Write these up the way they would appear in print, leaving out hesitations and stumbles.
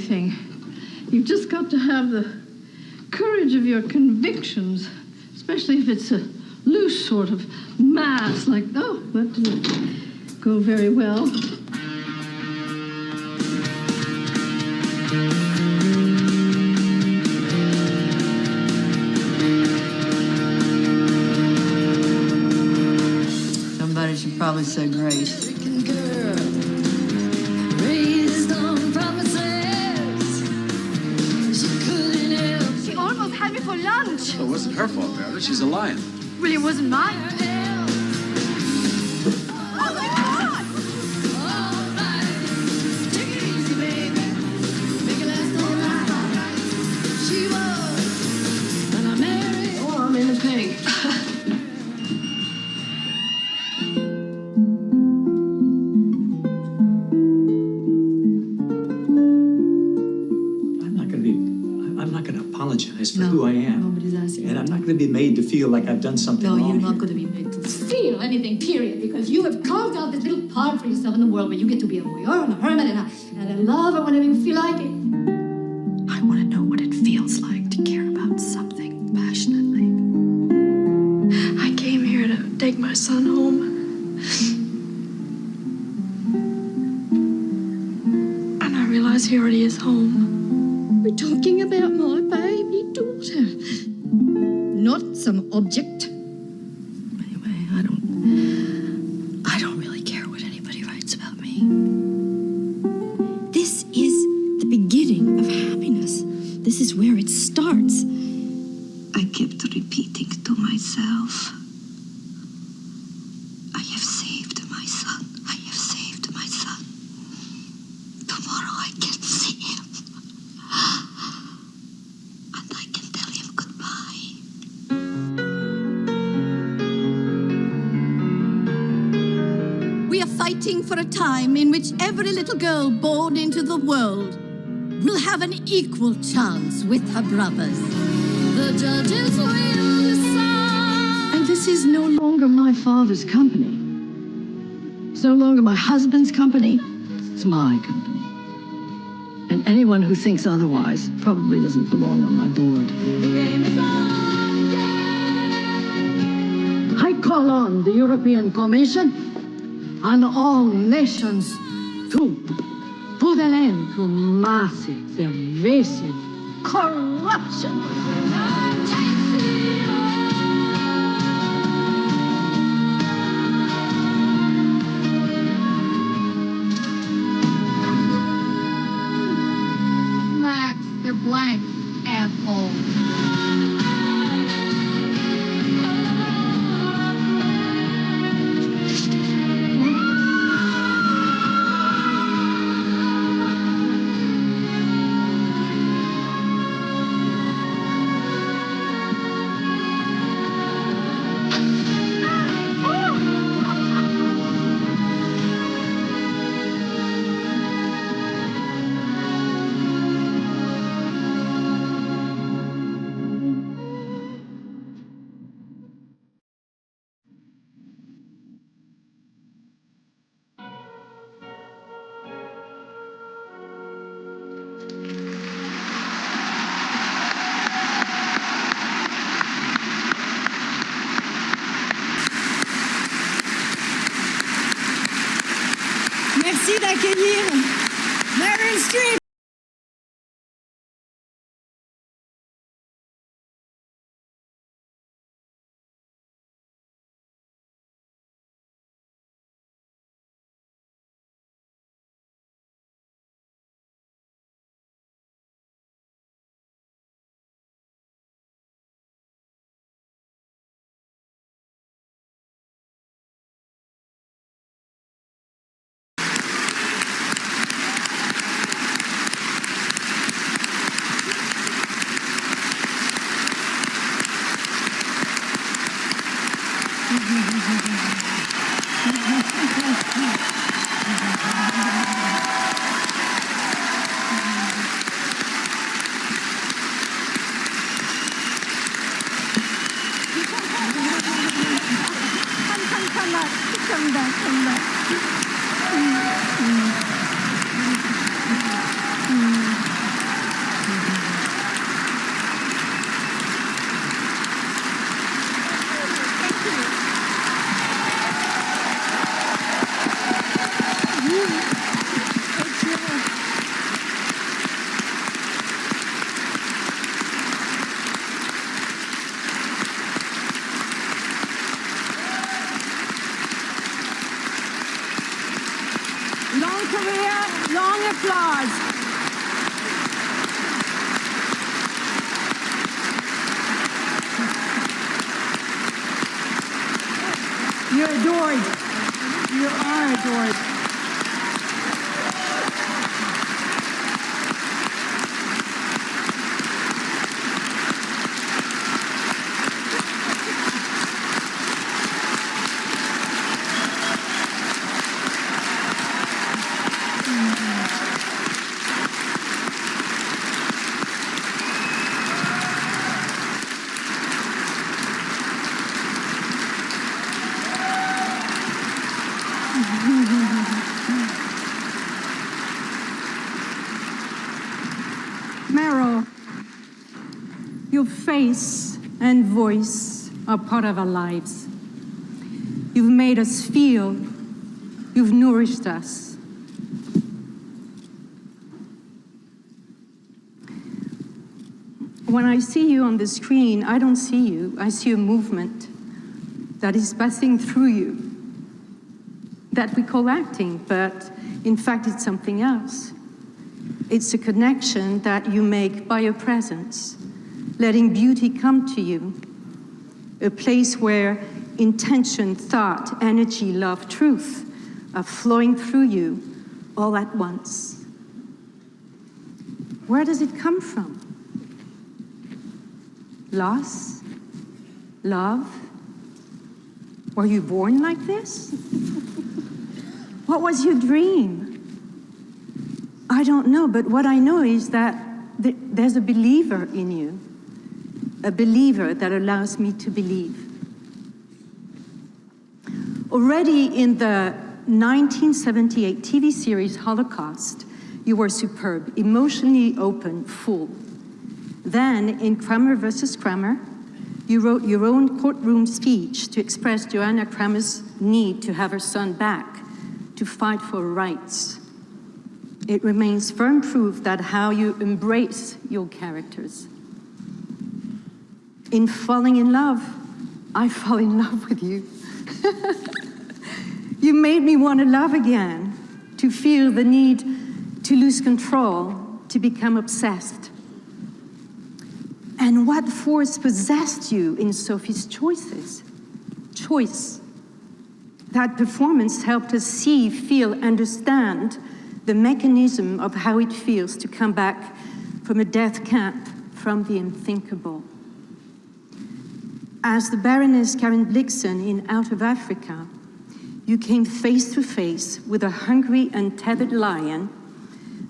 anything. You've just got to have the courage of your convictions, especially if it's a loose sort of mass, like, oh, that didn't go very well. Somebody should probably say grace. Had me for lunch. Well, it wasn't her fault, Meryl. She's a lion. Well, it wasn't mine. Oh, my God! Take it easy, baby. Make it last all night. She was, and I married. Oh, I'm in a pig. Apologize for who I am. Nobody's asking. And I'm not going to be made to feel like I've done something wrong. No, you're not going to be made to feel anything, period, because you have carved out this little part for yourself in the world where you get to be a voyeur and a hermit and a lover whenever you feel like it. I want to know what it feels like to care about something passionately. I came here to take my son home. And I realize he already is home. We're talking about my baby daughter, not some object. Anyway, I don't really care what anybody writes about me. This is the beginning of happiness. This is where it starts. I kept repeating to myself, I have saved my son. I have saved my son. Tomorrow I can see him. And I can tell him goodbye. We are fighting for a time in which every little girl born into the world will have an equal chance with her brothers. The judges will decide. And this is no longer my father's company. It's no longer my husband's company. It's my company. And anyone who thinks otherwise probably doesn't belong on my board. The game is on, yeah. I call on the European Commission and all nations to put an end to massive, pervasive corruption. Black, they're blank, asshole. Merci d'accueillir Meryl Streep. Come back. career, long applause. You're adored. You are adored. Meryl, your face and voice are part of our lives. You've made us feel, you've nourished us. When I see you on the screen, I don't see you. I see a movement that is passing through you, that we call acting, but in fact it's something else. It's a connection that you make by your presence, letting beauty come to you, a place where intention, thought, energy, love, truth are flowing through you all at once. Where does it come from? Loss? Love? Were you born like this? What was your dream? I don't know, but what I know is that there's a believer in you, a believer that allows me to believe. Already in the 1978 TV series Holocaust, you were superb, emotionally open, full. Then, in Kramer versus Kramer, you wrote your own courtroom speech to express Joanna Kramer's need to have her son back, to fight for rights. It remains firm proof that how you embrace your characters. In falling in love, I fall in love with you. You made me want to love again, to feel the need to lose control, to become obsessed. And what force possessed you in Sophie's choices? Choice. That performance helped us see, feel, understand the mechanism of how it feels to come back from a death camp, from the unthinkable. As the Baroness Karen Blixen in Out of Africa, you came face to face with a hungry, untethered lion,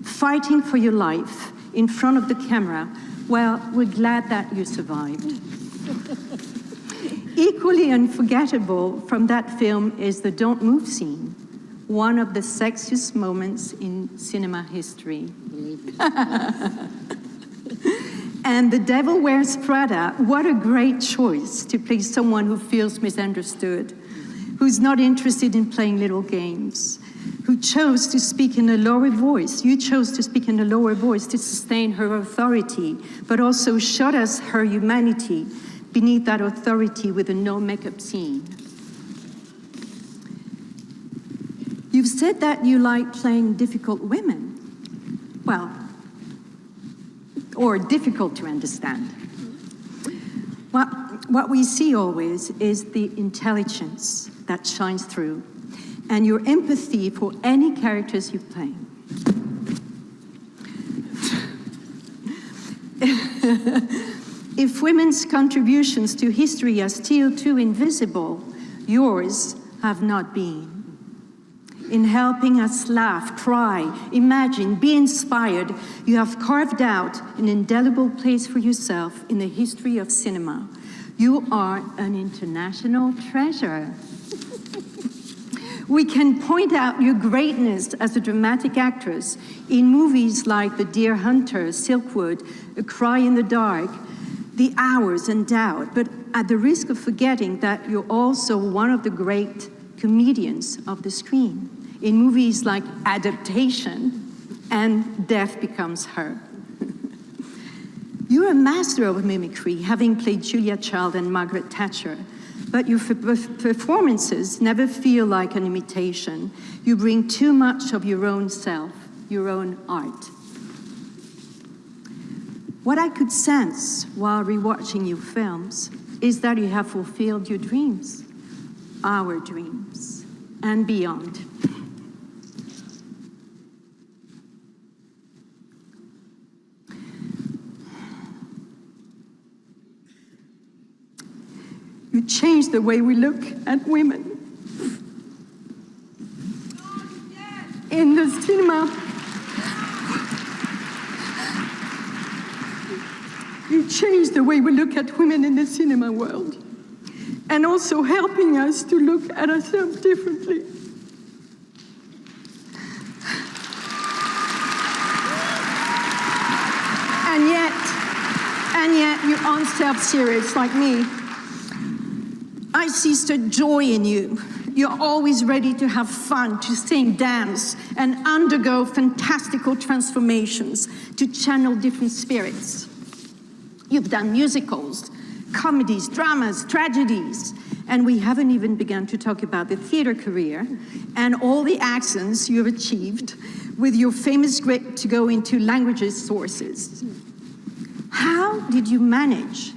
fighting for your life in front of the camera. Well, we're glad that you survived. Equally unforgettable from that film is the Don't Move scene, one of the sexiest moments in cinema history. And The Devil Wears Prada, what a great choice to play someone who feels misunderstood, who's not interested in playing little games, who chose to speak in a lower voice. You chose to speak in a lower voice to sustain her authority, but also showed us her humanity beneath that authority with a no-makeup scene. You've said that you like playing difficult women. Well, or difficult to understand. What we see always is the intelligence that shines through, and your empathy for any characters you play. If women's contributions to history are still too invisible, yours have not been. In helping us laugh, cry, imagine, be inspired, you have carved out an indelible place for yourself in the history of cinema. You are an international treasure. We can point out your greatness as a dramatic actress in movies like The Deer Hunter, Silkwood, A Cry in the Dark, The Hours, and Doubt, but at the risk of forgetting that you're also one of the great comedians of the screen in movies like Adaptation and Death Becomes Her. You're a master of mimicry, having played Julia Child and Margaret Thatcher, But your performances never feel like an imitation. You bring too much of your own self, your own art. What I could sense while rewatching your films is that you have fulfilled your dreams, our dreams, and beyond. You changed the way we look at women. In the cinema, you changed the way we look at women in the cinema world, and also helping us to look at ourselves differently. And yet, you aren't self-serious like me. I see such joy in you. You're always ready to have fun, to sing, dance, and undergo fantastical transformations, to channel different spirits. You've done musicals, comedies, dramas, tragedies, and we haven't even begun to talk about the theater career and all the accents you've achieved with your famous grip to go into languages sources. How did you manage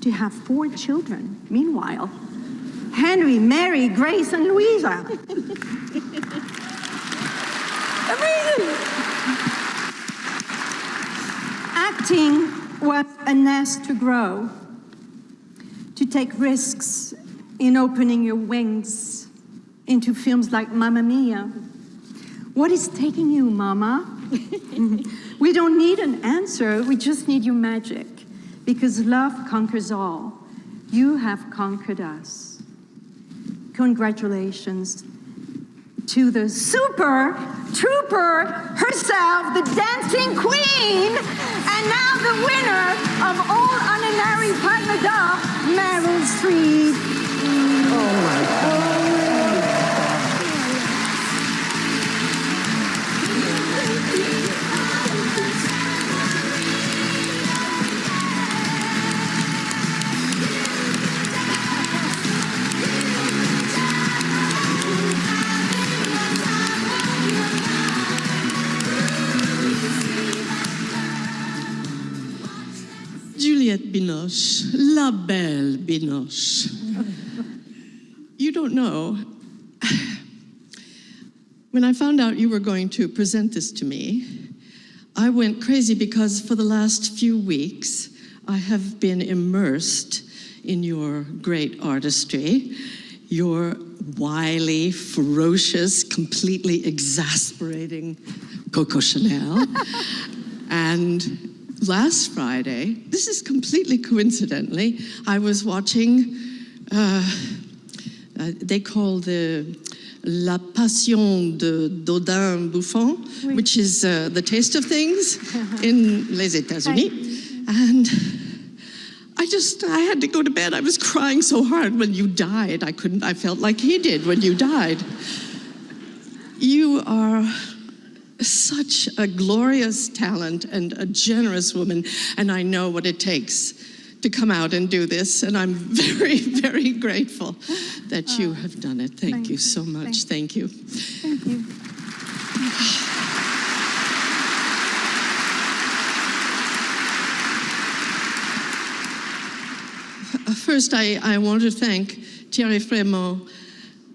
to have 4 children, meanwhile? Henry, Mary, Grace, and Louisa. Amazing! Acting was a nest to grow, to take risks in opening your wings into films like Mamma Mia. What is taking you, Mama? We don't need an answer, we just need your magic, because love conquers all. You have conquered us. Congratulations to the super trooper herself, the dancing queen, and now the winner of all Honorary Palme, Meryl Streep. Oh my God. Juliette Binoche, la belle Binoche. You don't know, when I found out you were going to present this to me, I went crazy because for the last few weeks, I have been immersed in your great artistry, your wily, ferocious, completely exasperating Coco Chanel. And last Friday, this is completely coincidentally, I was watching, they call the La Passion de Dodin Buffon, which is the taste of things in les États-Unis. And I had to go to bed. I was crying so hard when you died. I felt like he did when you died. You are such a glorious talent and a generous woman, and I know what it takes to come out and do this, and I'm very, very grateful that you have done it. Thank you so much. Thank you. Thank you. First, I want to thank Tearful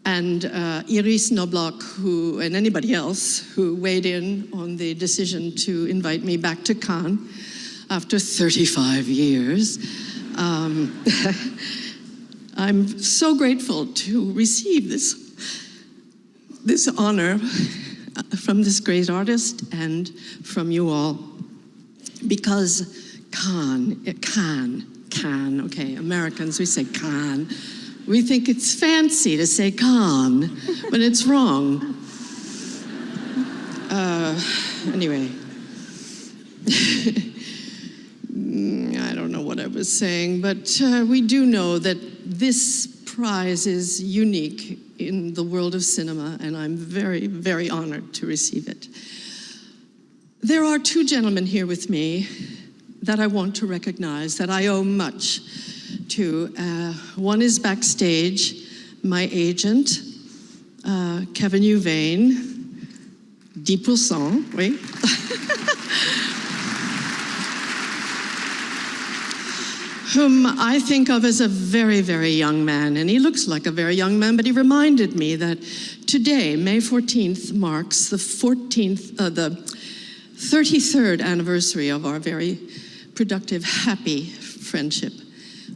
and Iris Knobloch, and anybody else who weighed in on the decision to invite me back to Cannes after 35 years. I'm so grateful to receive this honor from this great artist and from you all, because Cannes, okay, Americans, we say Cannes. We think it's fancy to say Cannes, but it's wrong. Anyway, I don't know what I was saying, but we do know that this prize is unique in the world of cinema, and I'm very, very honored to receive it. There are 2 gentlemen here with me that I want to recognize, that I owe much. two. One is backstage, my agent, Kevin Uvain, 10%, oui. Whom I think of as a very, very young man. And he looks like a very young man, but he reminded me that today, May 14th, marks the 33rd anniversary of our very productive, happy friendship,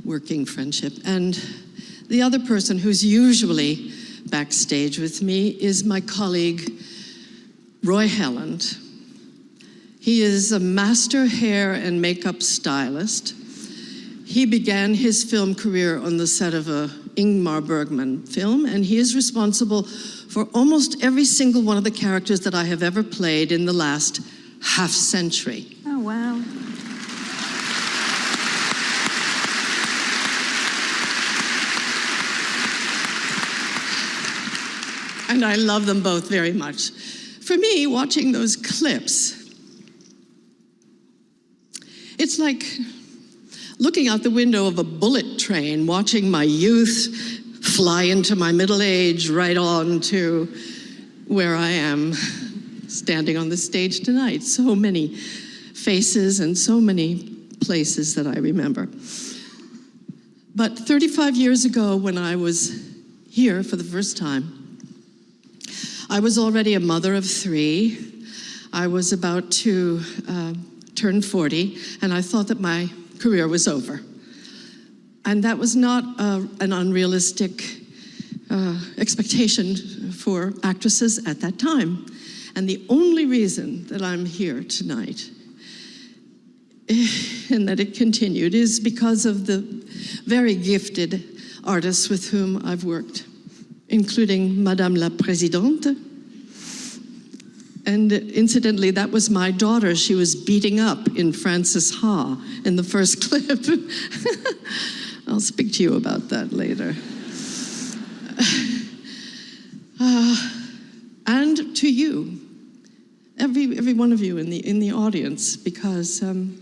working friendship. And the other person who's usually backstage with me is my colleague, Roy Helland. He is a master hair and makeup stylist. He began his film career on the set of a Ingmar Bergman film, and he is responsible for almost every single one of the characters that I have ever played in the last half century. Oh, wow. And I love them both very much. For me, watching those clips, it's like looking out the window of a bullet train, watching my youth fly into my middle age, right on to where I am, standing on the stage tonight. So many faces and so many places that I remember. But 35 years ago, when I was here for the first time, I was already a mother of 3. I was about to turn 40, and I thought that my career was over. And that was not an unrealistic expectation for actresses at that time. And the only reason that I'm here tonight, and that it continued, is because of the very gifted artists with whom I've worked, including Madame la Présidente. And incidentally, that was my daughter she was beating up in Frances Ha in the first clip. I'll speak to you about that later. And to you, every one of you in the audience, because I'm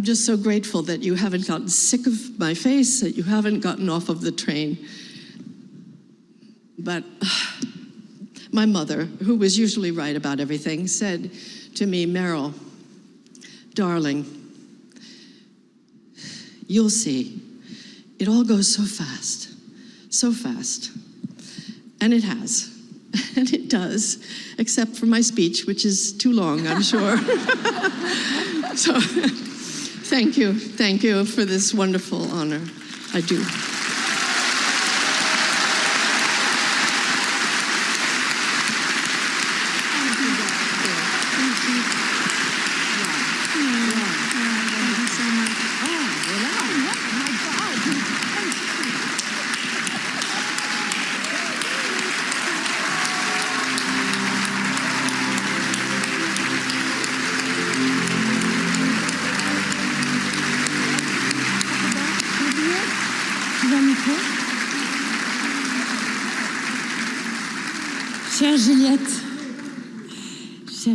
just so grateful that you haven't gotten sick of my face, that you haven't gotten off of the train. But my mother, who was usually right about everything, said to me, Meryl, darling, you'll see. It all goes so fast, so fast. And it has, and it does, except for my speech, which is too long, I'm sure. So, thank you for this wonderful honor. I do. Chère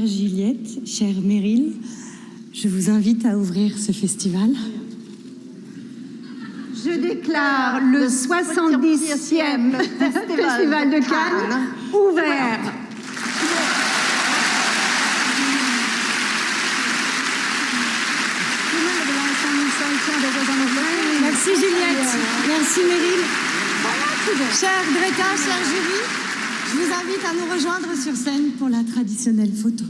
Juliette, chère Meryl, je vous invite à ouvrir ce festival. Je déclare le 70e Festival de Cannes ouvert. Merci Juliette, merci Meryl. Chère Greta, chère jury, je vous invite à nous rejoindre sur scène pour la traditionnelle photo.